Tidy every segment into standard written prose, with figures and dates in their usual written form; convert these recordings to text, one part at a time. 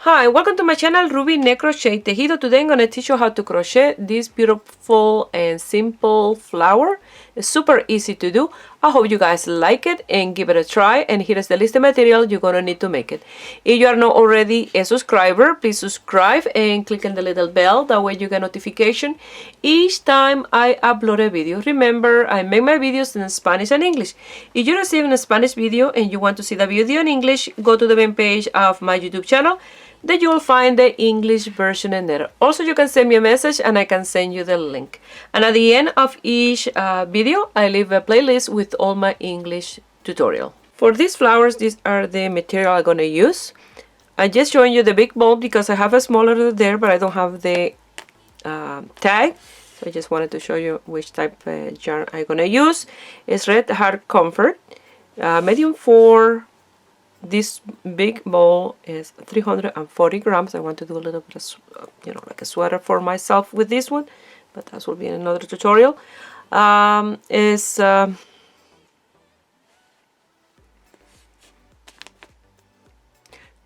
Hi, welcome to my channel Ruby Crochet Tejido. Today I'm going to teach you how to crochet this beautiful and simple flower. It's super easy to do. I hope you guys like it and give it a try. And here is the list of material you're going to need to make it. If you are not already a subscriber, please subscribe and click on the little bell. That way you get notification each time I upload a video. Remember, I make my videos in Spanish and English. If you're receiving a Spanish video and you want to see the video in English, go to the main page of my YouTube channel. Then you will find the English version in there. Also, you can send me a message and I can send you the link. And at the end of each video, I leave a playlist with all my English tutorial. For these flowers, these are the material I'm going to use. I just showing you the big bulb because I have a smaller there, but I don't have the tag. So I just wanted to show you which type of yarn I'm going to use. It's Red Heart Comfort, medium 4. This big ball is 340 grams. I want to do a little bit of, like a sweater for myself with this one, but that will be in another tutorial. To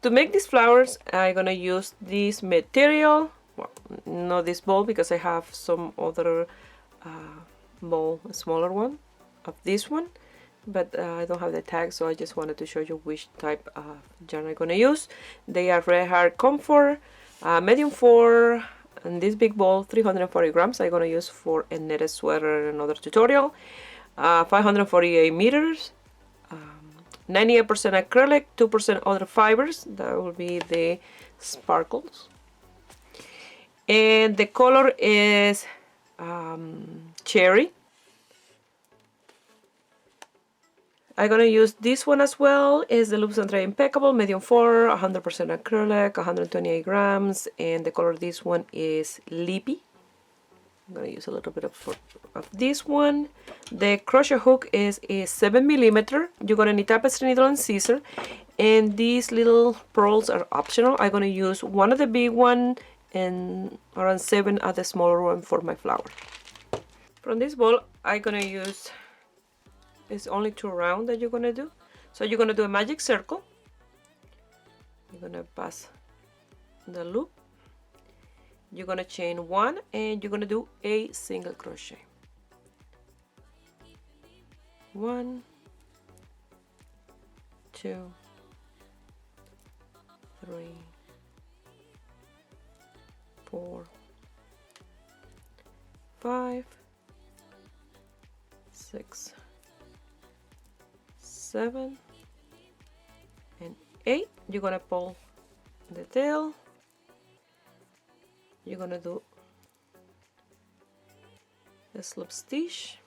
make these flowers, I'm gonna use this material. Well, not this ball because I have some other ball, a smaller one of this one. But I don't have the tag, so I just wanted to show you which type of yarn I'm going to use. They are Red Heart Comfort, medium 4, and this big ball, 340 grams, I'm going to use for a knitted sweater in another tutorial. 548 meters, 98% acrylic, 2% other fibers, that will be the sparkles. And the color is cherry. I'm going to use this one as well. It's the Loops and Thread Impeccable, medium 4, 100% acrylic, 128 grams, and the color of this one is Lippy. I'm going to use a little bit of this one. The crochet hook is a 7mm. You're going to need tapestry needle and scissor, and these little pearls are optional. I'm going to use one of the big one and around 7 of the smaller one for my flower. From this ball, I'm going to use... It's only 2 rounds that you're going to do. So you're going to do a magic circle. You're going to pass the loop. You're going to chain 1 and you're going to do a single crochet. 1, 2, 3, 4, 5, 6, 7 and 8. You're gonna pull the tail. You're gonna do a slip stitch.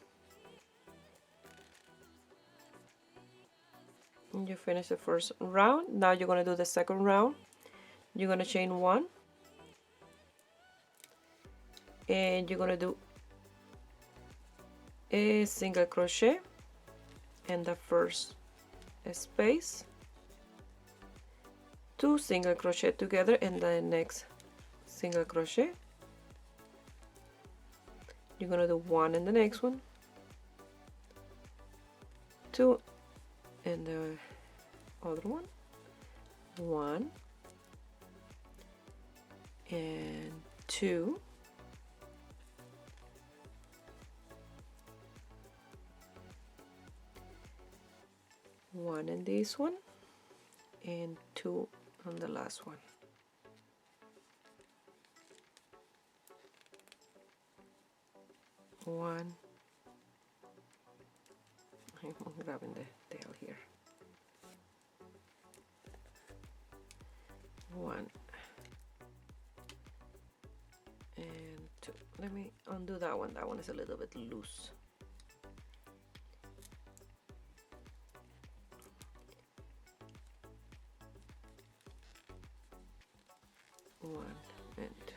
And you finish the first round. Now you're gonna do the second round. You're gonna chain 1 and you're gonna do a single crochet in the first space, 2 single crochet together in the next single crochet. You're gonna do 1 in the next one, 2 in the other one, 1 and 2, 1 in this one and 2 on the last one. One. I'm grabbing the tail here. 1 and 2. Let me undo that one. That one is a little bit loose. 1 and 2.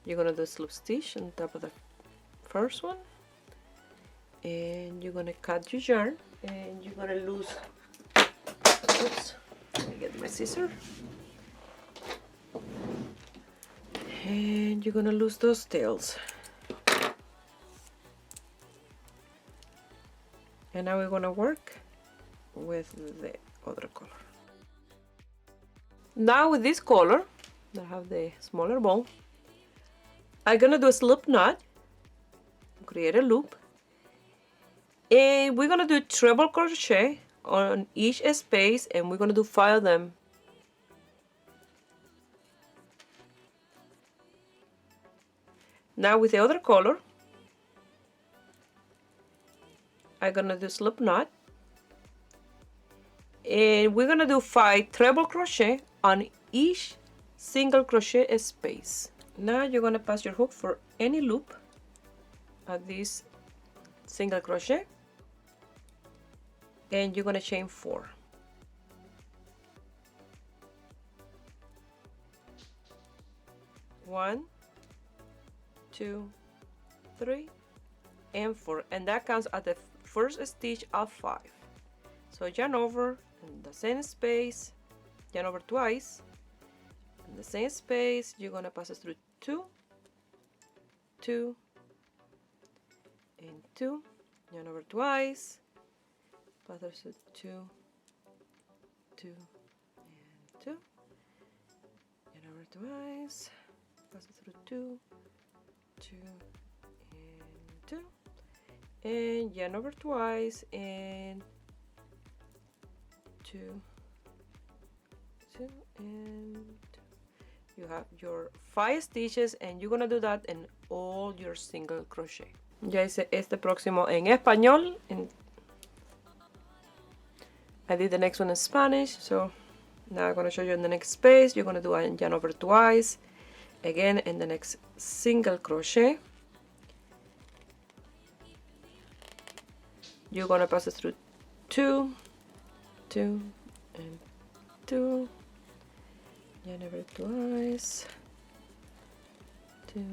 You're gonna do a slip stitch on top of the first one, and you're gonna cut your yarn, and you're gonna lose. Oops, let me get my scissor. And you're gonna lose those tails. And now we're gonna work with the other color. Now with this color, I have the smaller ball, I'm gonna do a slip knot, create a loop, and we're gonna do treble crochet on each space, and we're gonna do 5 of them. Now with the other color, I'm gonna do slip knot, and we're gonna do 5 treble crochet on each single crochet space. Now you're gonna pass your hook for any loop at this single crochet, and you're gonna chain 4. 1, 2, 3, and 4, and that counts at the first stitch of 5. So yarn over in the same space, yarn over twice, in the same space, you're gonna pass it through 2, 2, and 2, yarn over twice, pass it through 2, 2, and 2, yarn over twice, pass it through 2, 2, and 2, and yarn over twice, and 2, 2, and 2. You have your 5 stitches, and you're gonna do that in all your single crochet. Ya hice este próximo en español, and I did the next one in Spanish, so now I'm gonna show you in the next space. You're gonna do a yarn over twice, again in the next single crochet. You're gonna pass it through 2, 2, and 2, yarn over twice, 2,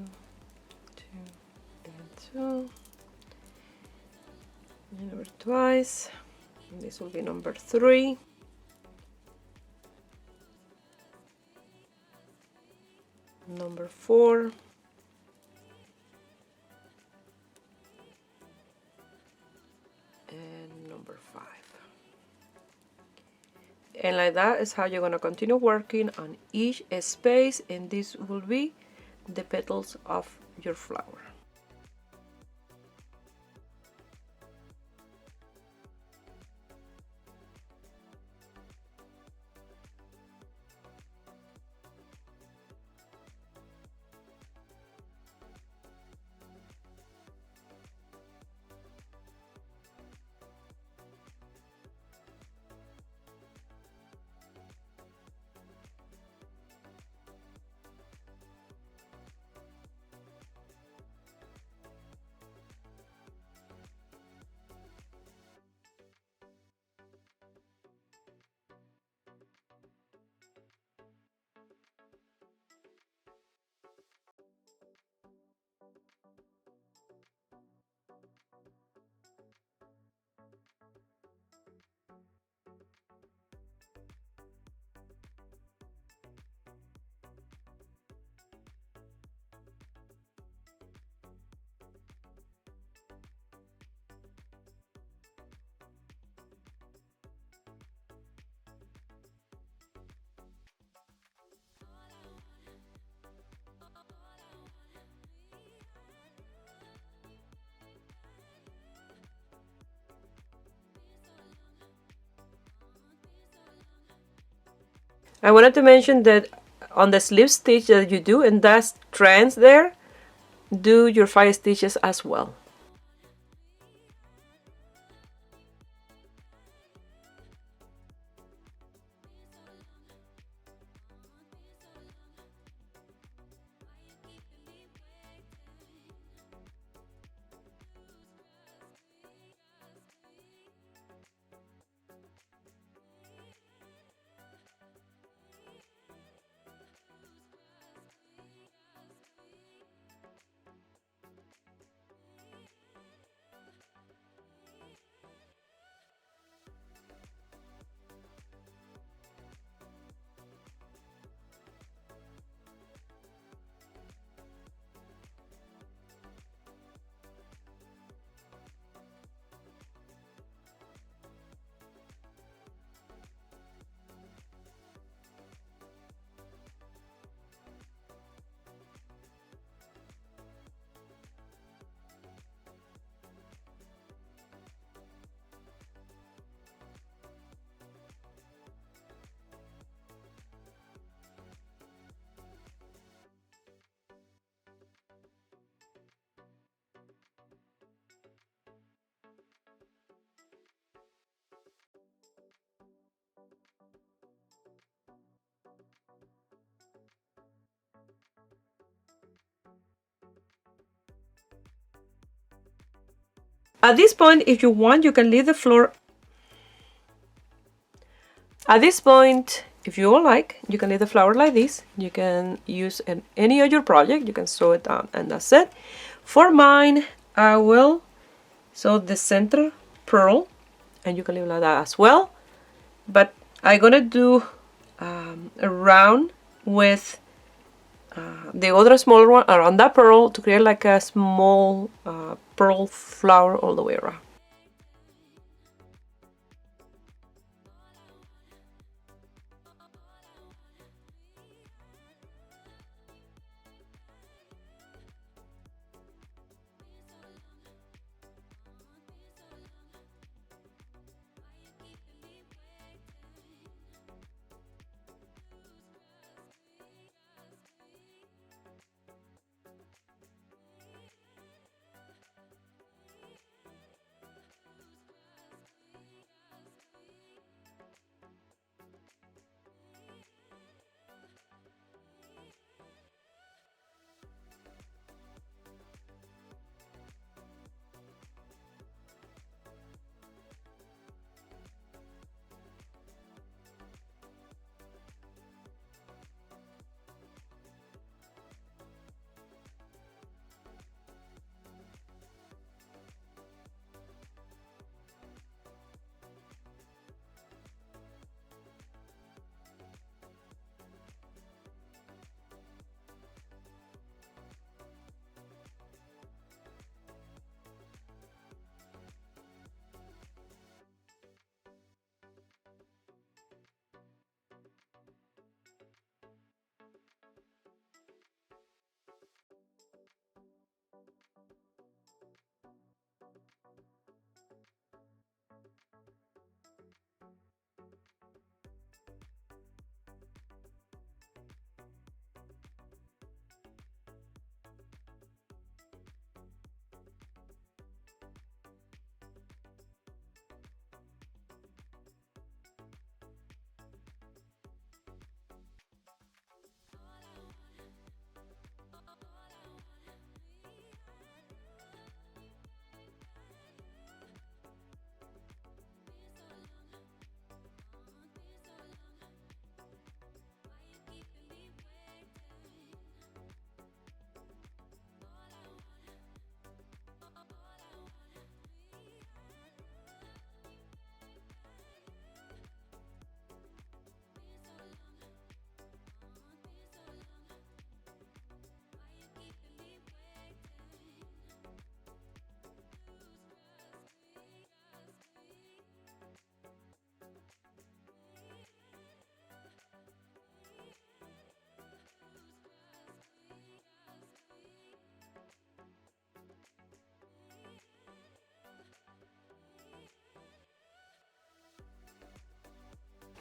2, and 2, yarn over twice, and this will be number 3, number 4, and number 5. And like that is how you're going to continue working on each space, and this will be the petals of your flower. I wanted to mention that on the slip stitch that you do in that strands there, do your 5 stitches as well. At this point, if you want, you can leave the floor. At this point, if you all like, you can leave the flower like this. You can use any of your project. You can sew it down, and that's it. For mine, I will sew the center pearl, and you can leave like that as well. But I'm gonna do a round with the other smaller one around that pearl to create like a small pearl flower all the way around.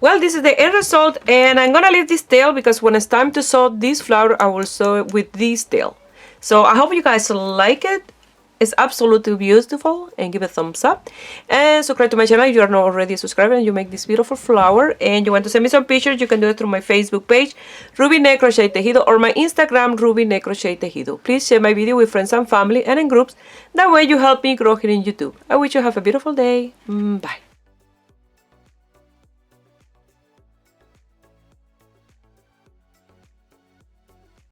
Well, this is the end result, and I'm gonna leave this tail because when it's time to sew this flower, I will sew it with this tail. So I hope you guys like it. It's absolutely beautiful, and give it a thumbs up. And subscribe to my channel if you are not already subscribed and you make this beautiful flower. And you want to send me some pictures, you can do it through my Facebook page, Ruby Ne Crochet Tejido, or my Instagram, Ruby Ne Crochet Tejido. Please share my video with friends and family and in groups. That way you help me grow here in YouTube. I wish you have a beautiful day. Bye.